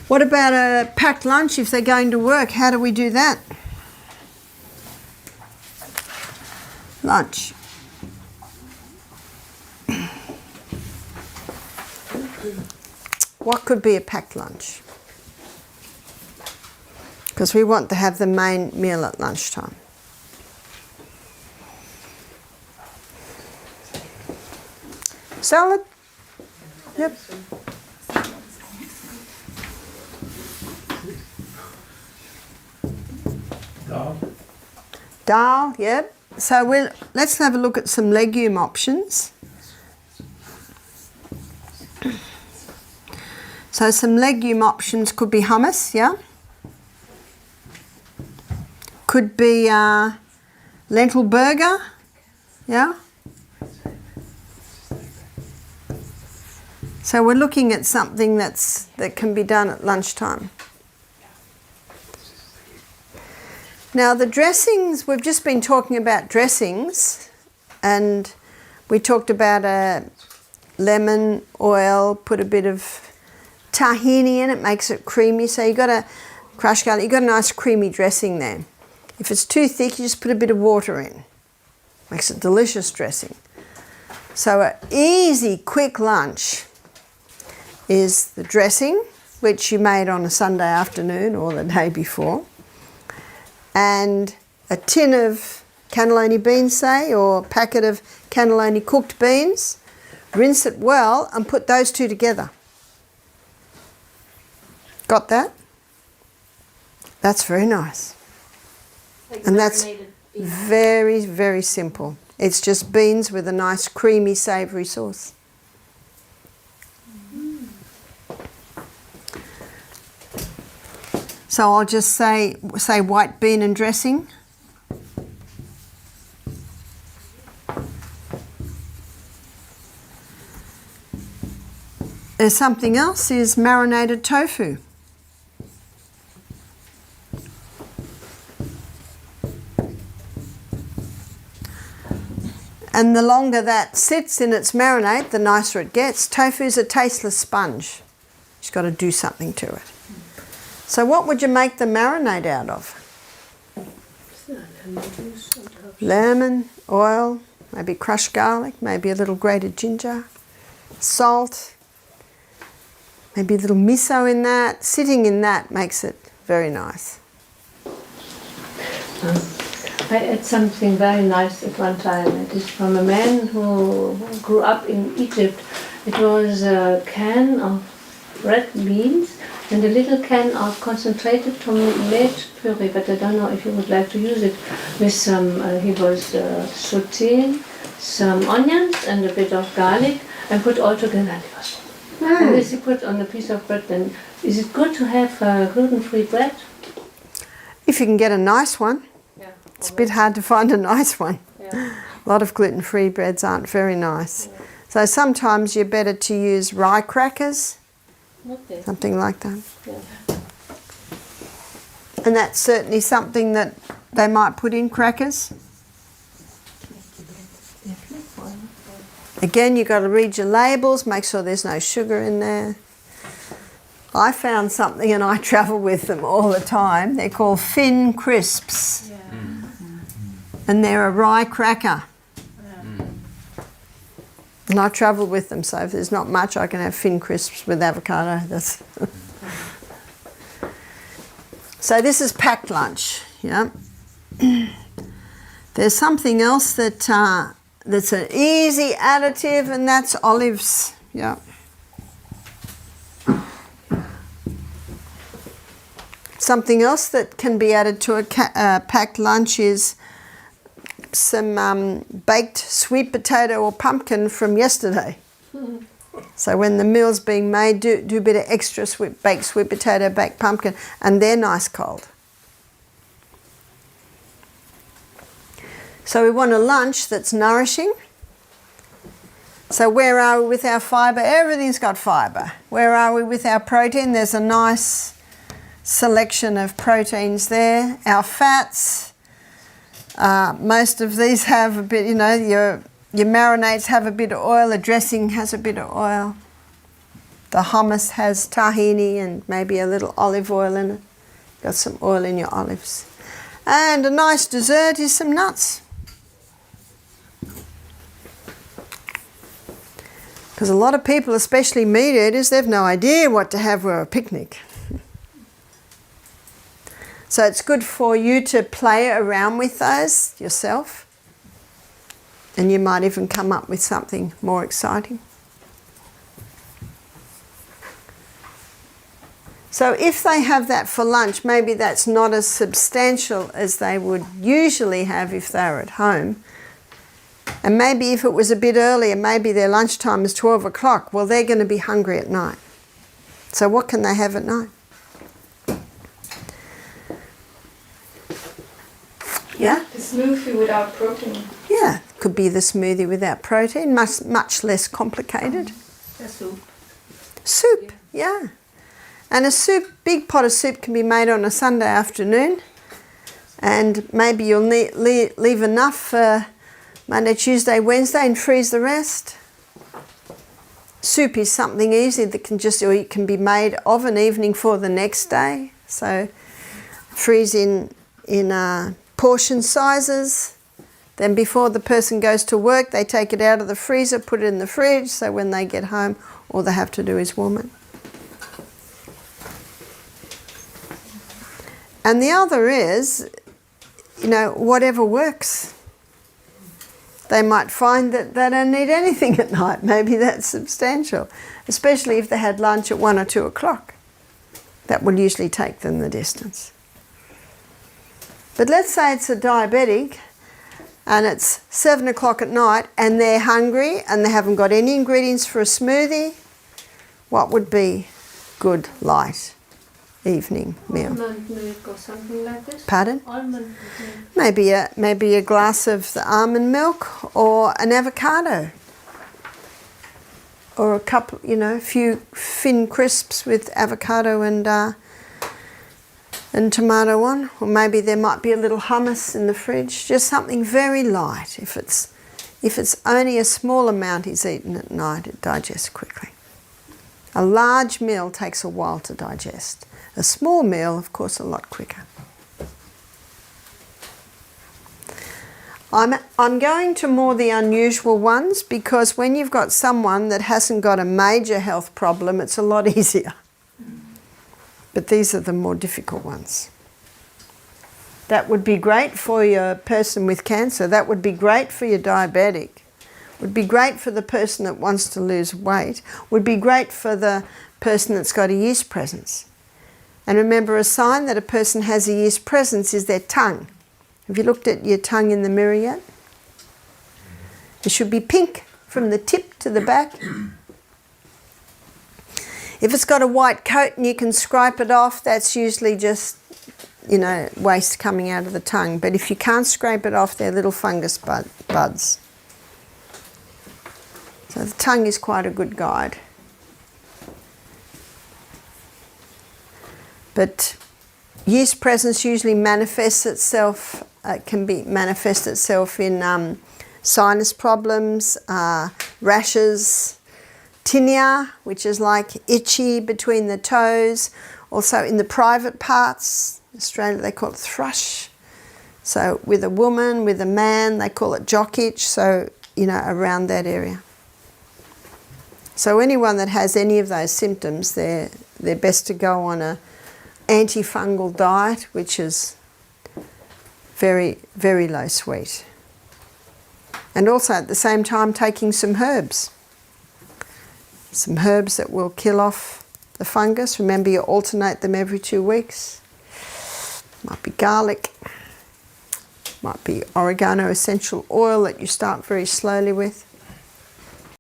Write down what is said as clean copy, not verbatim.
What about a packed lunch if they're going to work? How do we do that? Lunch. What could be a packed lunch? Because we want to have the main meal at lunchtime. Salad? Yep. Dal, yep. So let's have a look at some legume options. So some legume options could be hummus, yeah? Could be lentil burger, yeah? So we're looking at something that can be done at lunchtime. Now the dressings, we've just been talking about dressings, and we talked about a lemon, oil, put a bit of tahini in it, makes it creamy. So you've got a crushed garlic, you've got a nice creamy dressing there. If it's too thick, you just put a bit of water in. Makes it delicious dressing. So an easy, quick lunch is the dressing, which you made on a Sunday afternoon or the day before, and a tin of cannellini beans, say, or a packet of cannellini cooked beans. Rinse it well and put those two together. Got that? That's very nice. Like and that's beans. very, very simple. It's just beans with a nice creamy savoury sauce. So I'll just say white bean and dressing. There's something else, is marinated tofu. And the longer that sits in its marinade, the nicer it gets. Tofu's a tasteless sponge. You've got to do something to it. So what would you make the marinade out of? Lemon, oil, maybe crushed garlic, maybe a little grated ginger, salt, maybe a little miso in that. Sitting in that makes it very nice. I had something very nice at one time. It is from a man who grew up in Egypt. It was a can of red beans and a little can of concentrated tomato puree, but I don't know if you would like to use it, with some, he was sauteing some onions and a bit of garlic and put all together. And it was, and this he put on a piece of bread. Then is it good to have gluten-free bread? If you can get a nice one. Yeah. It's a bit hard to find a nice one. Yeah. A lot of gluten-free breads aren't very nice. Yeah. So sometimes you're better to use rye crackers, Okay. something like that. Yeah. And that's certainly something that they might put in crackers. Again, you've got to read your labels, make sure there's no sugar in there. I found something and I travel with them all the time. They're called Fin Crisps. Yeah. And they're a rye cracker. Yeah. And I travel with them, so if there's not much, I can have Fin Crisps with avocado. That's so this is packed lunch, yeah. There's something else that that's an easy additive, and that's olives, yeah. Something else that can be added to a packed lunch is some baked sweet potato or pumpkin from yesterday. So when the meal's being made, do a bit of extra baked sweet potato, baked pumpkin, and they're nice cold. So we want a lunch that's nourishing. So where are we with our fibre? Everything's got fibre. Where are we with our protein? There's a nice selection of proteins there. Our fats, most of these have a bit, you know, your marinades have a bit of oil, a dressing has a bit of oil. The hummus has tahini and maybe a little olive oil in it. Got some oil in your olives. And a nice dessert is some nuts. Because a lot of people, especially meat eaters, they've no idea what to have for a picnic. So it's good for you to play around with those yourself. And you might even come up with something more exciting. So if they have that for lunch, maybe that's not as substantial as they would usually have if they were at home. And maybe if it was a bit earlier, maybe their lunchtime is 12 o'clock, well, they're going to be hungry at night. So what can they have at night? Yeah? The smoothie without protein. Yeah, could be the smoothie without protein, much less complicated. A soup. Soup, yeah. And a soup, big pot of soup can be made on a Sunday afternoon, and maybe you'll leave enough for Monday, Tuesday, Wednesday and freeze the rest. Soup is something easy that can or it can be made of an evening for the next day. So freeze in portion sizes. Then before the person goes to work, they take it out of the freezer, put it in the fridge, so when they get home, all they have to do is warm it. And the other is, whatever works. They might find that they don't need anything at night. Maybe that's substantial, especially if they had lunch at 1 or 2 o'clock. That will usually take them the distance. But let's say it's a diabetic and it's 7 o'clock at night and they're hungry and they haven't got any ingredients for a smoothie. What would be good light evening meal? Almond milk or something like this. Pardon? Almond milk. Maybe a glass of the almond milk or an avocado. Or a couple, a few thin crisps with avocado and tomato on. Or maybe there might be a little hummus in the fridge. Just something very light. If it's only a small amount is eaten at night, it digests quickly. A large meal takes a while to digest. A small meal, of course, a lot quicker. I'm going to more the unusual ones because when you've got someone that hasn't got a major health problem, it's a lot easier. But these are the more difficult ones. That would be great for your person with cancer. That would be great for your diabetic. Would be great for the person that wants to lose weight. Would be great for the person that's got a yeast presence. And remember, a sign that a person has a yeast presence is their tongue. Have you looked at your tongue in the mirror yet? It should be pink from the tip to the back. If it's got a white coat and you can scrape it off, that's usually just, waste coming out of the tongue. But if you can't scrape it off, they're little fungus buds. So the tongue is quite a good guide. But yeast presence usually manifests itself, manifest itself in sinus problems, rashes, tinea, which is like itchy between the toes, also in the private parts. In Australia they call it thrush. So with a woman, with a man, they call it jock itch, so, around that area. So anyone that has any of those symptoms, they're best to go on a antifungal diet, which is very, very low sweet. And also at the same time taking some herbs. Some herbs that will kill off the fungus. Remember, you alternate them every 2 weeks. Might be garlic. Might be oregano essential oil that you start very slowly with.